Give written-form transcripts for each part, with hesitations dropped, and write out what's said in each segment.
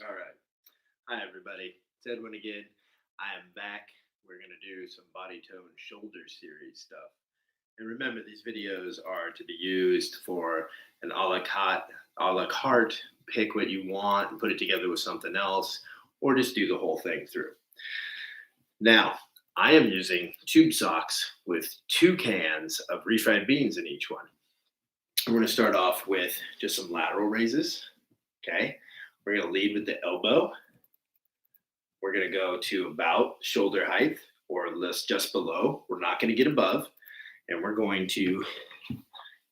All right. Hi, everybody. It's Edwin again. I am back. We're going to do some body tone shoulder series stuff. And remember, these videos are to be used for an a la carte, pick what you want and put it together with something else, or just do the whole thing through. Now, I am using tube socks with 2 cans of refried beans in each one. We're going to start off with just some lateral raises. Okay. We're going to lead with the elbow. We're going to go to about shoulder height or less just below. We're not going to get above. And we're going to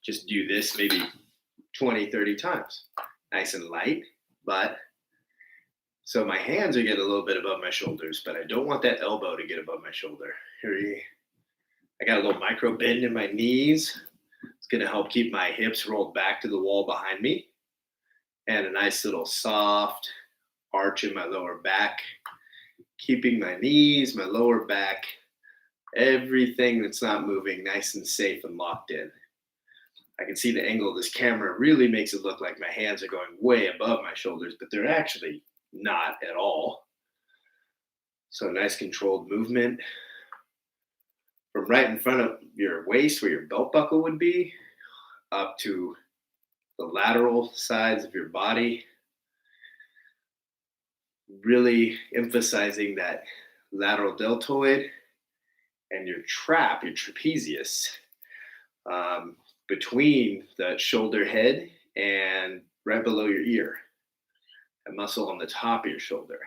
just do this maybe 20, 30 times. Nice and light. But so my hands are getting a little bit above my shoulders, but I don't want that elbow to get above my shoulder. I got a little micro bend in my knees. It's going to help keep my hips rolled back to the wall behind me. And a nice little soft arch in my lower back, keeping my knees, my lower back, everything that's not moving nice and safe and locked in. I can see the angle of this camera really makes it look like my hands are going way above my shoulders, but they're actually not at all. So nice controlled movement from right in front of your waist where your belt buckle would be up to the lateral sides of your body, really emphasizing that lateral deltoid and your trapezius, between the shoulder head and right below your ear, a muscle on the top of your shoulder,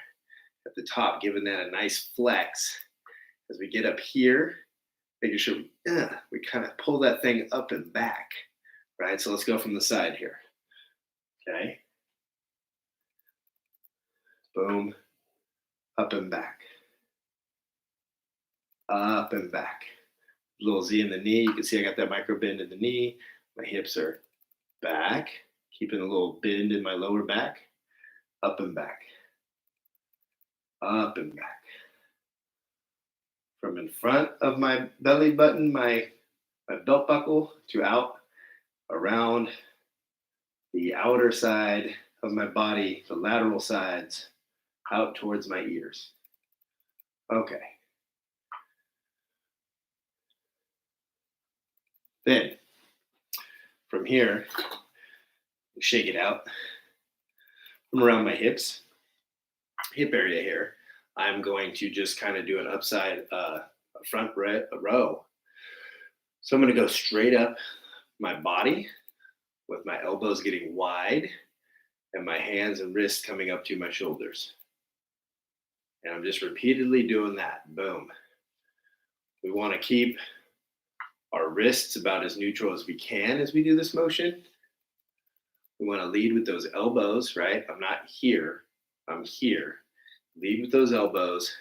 at the top, giving that a nice flex as we get up here, making sure we kind of pull that thing up and back. Right, so let's go from the side here. Okay. Boom. Up and back. Up and back. Little Z in the knee. You can see I got that micro bend in the knee. My hips are back. Keeping a little bend in my lower back. Up and back. Up and back. From in front of my belly button, my belt buckle, to out around the outer side of my body, the lateral sides, out towards my ears. Okay. Then, from here, shake it out. From around my hip area here, I'm going to just kind of do an upside front row. So I'm going to go straight up my body with my elbows getting wide and my hands and wrists coming up to my shoulders. And I'm just repeatedly doing that. Boom. We want to keep our wrists about as neutral as we can as we do this motion. We want to lead with those elbows, right? I'm not here. I'm here. Lead with those elbows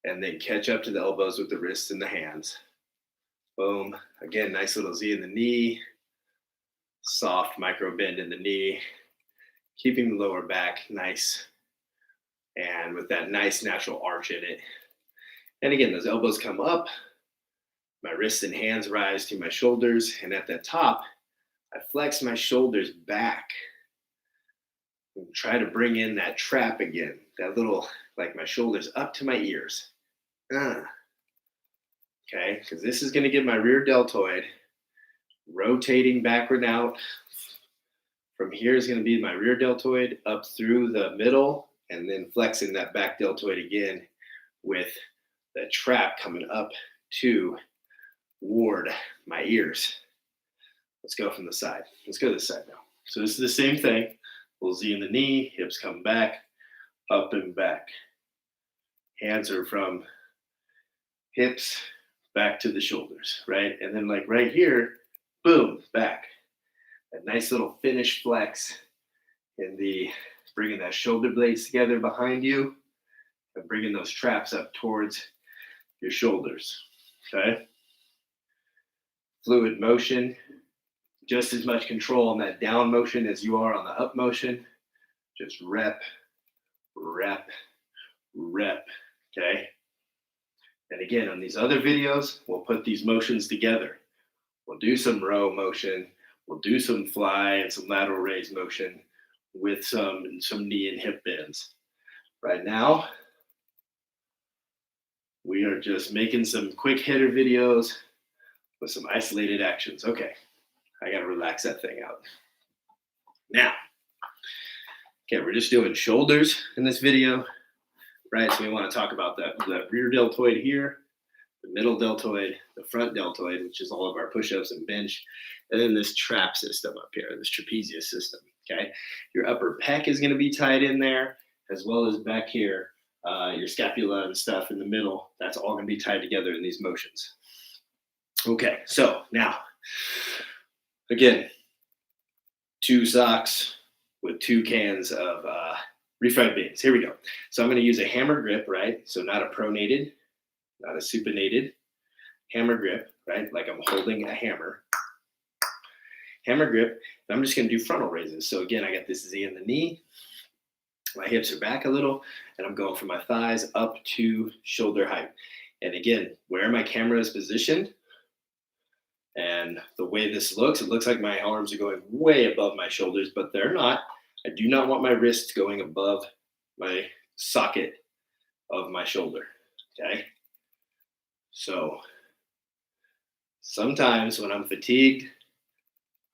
and then catch up to the elbows with the wrists and the hands. Boom. Again, nice little Z in the knee. Soft micro bend in the knee. Keeping the lower back nice. And with that nice natural arch in it. And again, those elbows come up. My wrists and hands rise to my shoulders. And at the top, I flex my shoulders back. And try to bring in that trap again. That little, like my shoulders up to my ears. Okay, because this is going to get my rear deltoid rotating backward and out. From here is going to be my rear deltoid up through the middle and then flexing that back deltoid again with the trap coming up toward my ears. Let's go from the side. Let's go to this side now. So this is the same thing. Little Z in the knee, hips come back, up and back. Hands are from hips back to the shoulders, right? And then like right here, boom, back. A nice little finish flex in the bringing that shoulder blades together behind you and bringing those traps up towards your shoulders, okay? Fluid motion, just as much control on that down motion as you are on the up motion. Just rep, rep, rep, okay? And again, on these other videos, we'll put these motions together. We'll do some row motion. We'll do some fly and some lateral raise motion. with some knee and hip bends. Right now, we are just making some quick hitter videos with some isolated actions. Okay, I gotta relax that thing out. Now, okay, we're just doing shoulders in this video, right? So we want to talk about that rear deltoid here, the middle deltoid, the front deltoid, which is all of our push-ups and bench, and then this trap system up here, this trapezius system, okay? Your upper pec is gonna be tied in there, as well as back here, your scapula and stuff in the middle, that's all gonna be tied together in these motions. Okay, so now, again, 2 socks with 2 cans of refried beans. Here we go. So I'm gonna use a hammer grip, right? So not a pronated, not a supinated, hammer grip, right? Like I'm holding a hammer. Hammer grip, and I'm just gonna do frontal raises. So again, I got this Z in the knee, my hips are back a little, and I'm going from my thighs up to shoulder height. And again, where my camera is positioned and the way this looks, it looks like my arms are going way above my shoulders, but they're not. I do not want my wrists going above my socket of my shoulder, okay? So sometimes when I'm fatigued,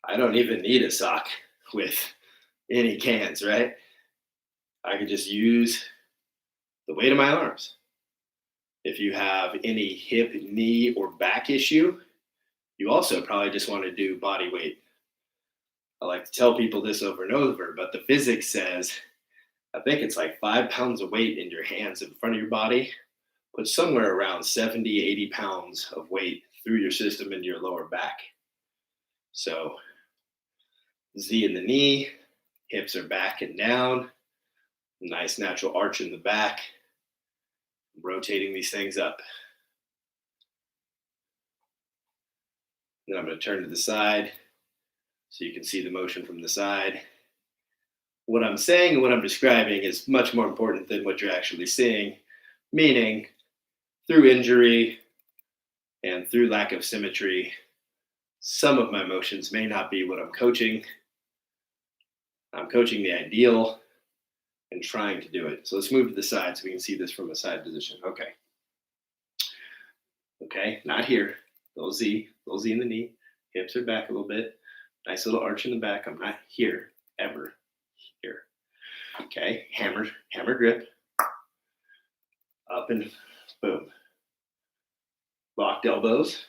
I don't even need a sock with any cans, right? I can just use the weight of my arms. If you have any hip, knee, or back issue, you also probably just want to do body weight. I like to tell people this over and over, but the physics says, I think it's like 5 pounds of weight in your hands in front of your body, put somewhere around 70, 80 pounds of weight through your system into your lower back. So Z in the knee, hips are back and down, nice natural arch in the back, rotating these things up. Then I'm going to turn to the side so you can see the motion from the side. What I'm saying and what I'm describing is much more important than what you're actually seeing, meaning through injury and through lack of symmetry, some of my motions may not be what I'm coaching. I'm coaching the ideal and trying to do it. So let's move to the side so we can see this from a side position. Okay. Okay, not here. Little Z in the knee. Hips are back a little bit. Nice little arch in the back. I'm not here, ever here. Okay, hammer grip. Up and boom. Locked elbows.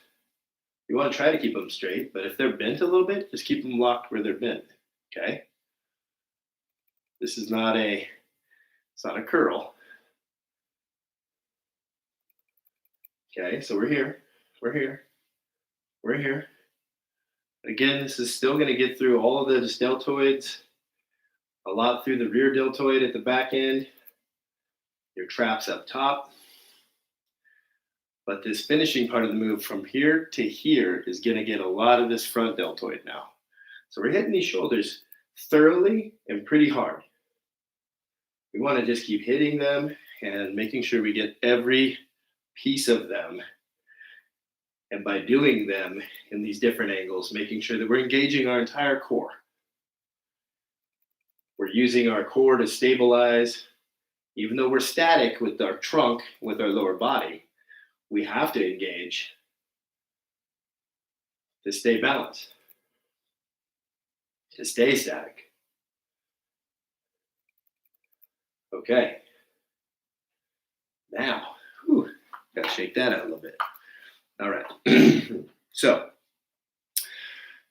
You want to try to keep them straight, but if they're bent a little bit, just keep them locked where they're bent, okay? This is not a curl. Okay, so we're here. Again, this is still going to get through all of the deltoids, a lot through the rear deltoid at the back end, your traps up top. But this finishing part of the move from here to here is going to get a lot of this front deltoid now. So we're hitting these shoulders thoroughly and pretty hard. We want to just keep hitting them and making sure we get every piece of them. And by doing them in these different angles, making sure that we're engaging our entire core. We're using our core to stabilize. Even though we're static with our trunk, with our lower body, we have to engage to stay balanced, to stay static. Okay. Now, gotta shake that out a little bit. All right. So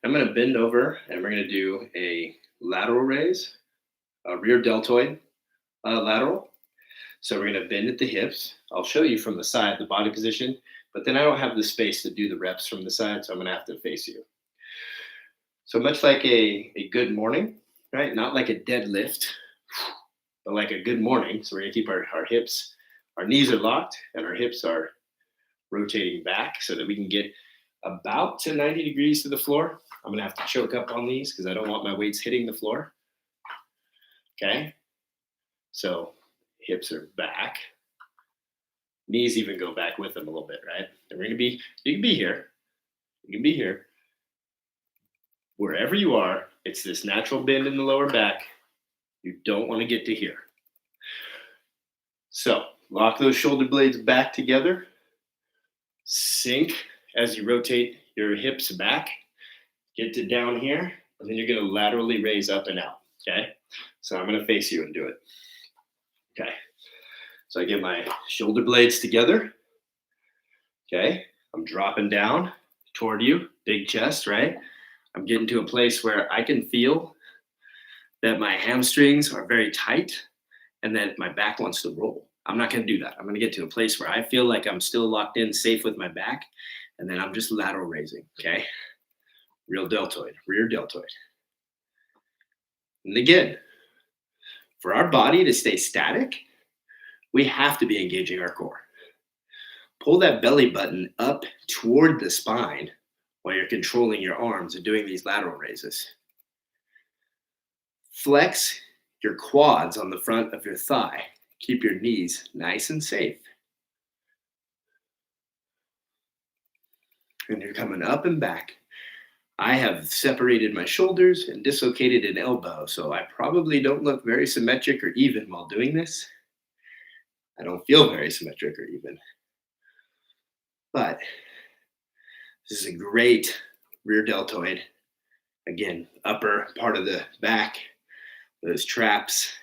I'm going to bend over and we're going to do a lateral raise, a rear deltoid lateral. So we're going to bend at the hips. I'll show you from the side, the body position, but then I don't have the space to do the reps from the side, so I'm going to have to face you. So much like a good morning, right? Not like a deadlift, but like a good morning. So we're going to keep our hips, our knees are locked and our hips are rotating back so that we can get about to 90 degrees to the floor. I'm going to have to choke up on these because I don't want my weights hitting the floor. Okay. So hips are back. Knees even go back with them a little bit, right? And we're going to be, you can be here. You can be here. Wherever you are, it's this natural bend in the lower back. You don't want to get to here. So lock those shoulder blades back together. Sink as you rotate your hips back. Get to down here, and then you're going to laterally raise up and out. Okay? So I'm going to face you and do it. Okay. So I get my shoulder blades together. Okay. I'm dropping down toward you, big chest, right? I'm getting to a place where I can feel that my hamstrings are very tight and that my back wants to roll. I'm not going to do that. I'm going to get to a place where I feel like I'm still locked in, safe with my back, and then I'm just lateral raising, okay? Real deltoid, rear deltoid. And again, for our body to stay static, we have to be engaging our core. Pull that belly button up toward the spine while you're controlling your arms and doing these lateral raises. Flex your quads on the front of your thigh. Keep your knees nice and safe. And you're coming up and back. I have separated my shoulders and dislocated an elbow, so I probably don't look very symmetric or even while doing this. I don't feel very symmetric or even. But this is a great rear deltoid. Again, upper part of the back, those traps.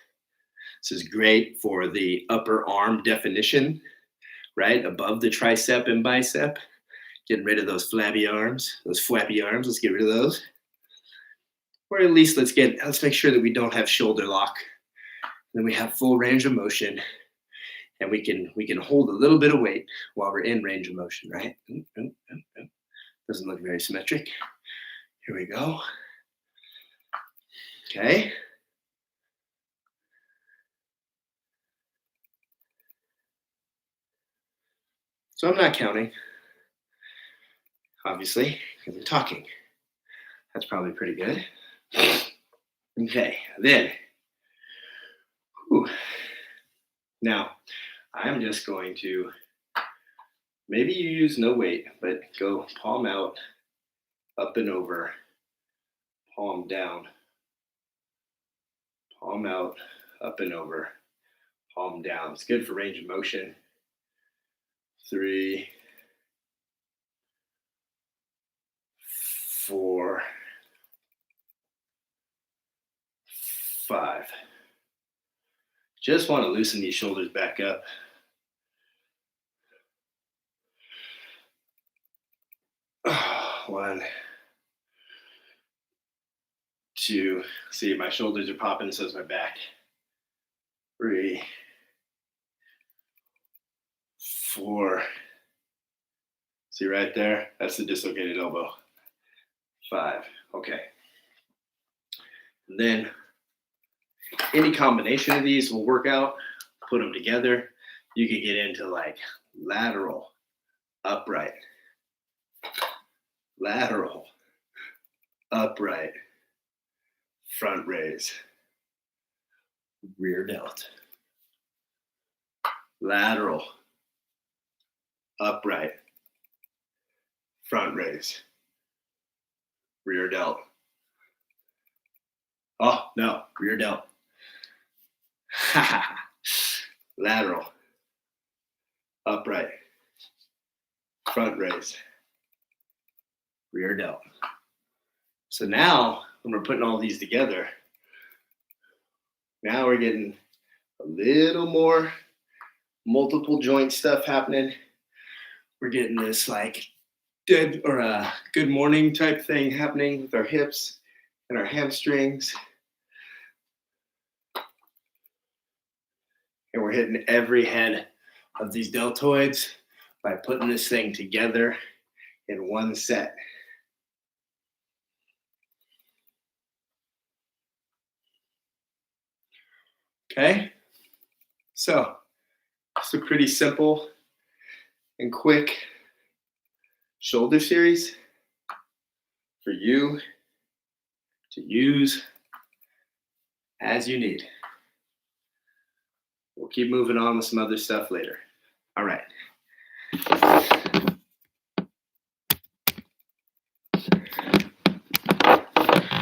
This is great for the upper arm definition, right? Above the tricep and bicep. Getting rid of those flabby arms, those flappy arms. Let's get rid of those. Or at least let's make sure that we don't have shoulder lock. Then we have full range of motion. And we can hold a little bit of weight while we're in range of motion, right? Doesn't look very symmetric. Here we go. Okay. So I'm not counting, obviously, because I'm talking. That's probably pretty good. Okay, then. Now, I'm just going to, maybe you use no weight, but go palm out, up and over, palm down, palm out, up and over, palm down. It's good for range of motion. 3, 4, 5. Just want to loosen these shoulders back up. 1, 2. See, my shoulders are popping, so is my back. 3, 4. See right there? That's the dislocated elbow. 5. Okay. And then any combination of these will work out. Put them together. You could get into like lateral, upright, lateral, upright, front raise, rear delt, lateral, upright, front raise, rear delt. Oh, no, rear delt. Lateral, upright, front raise, rear delt. So now, when we're putting all these together, now we're getting a little more multiple joint stuff happening. We're getting this like dead or a good morning type thing happening with our hips and our hamstrings. And we're hitting every head of these deltoids by putting this thing together in one set. Okay, so it's a pretty simple and quick shoulder series for you to use as you need. We'll keep moving on with some other stuff later. All right.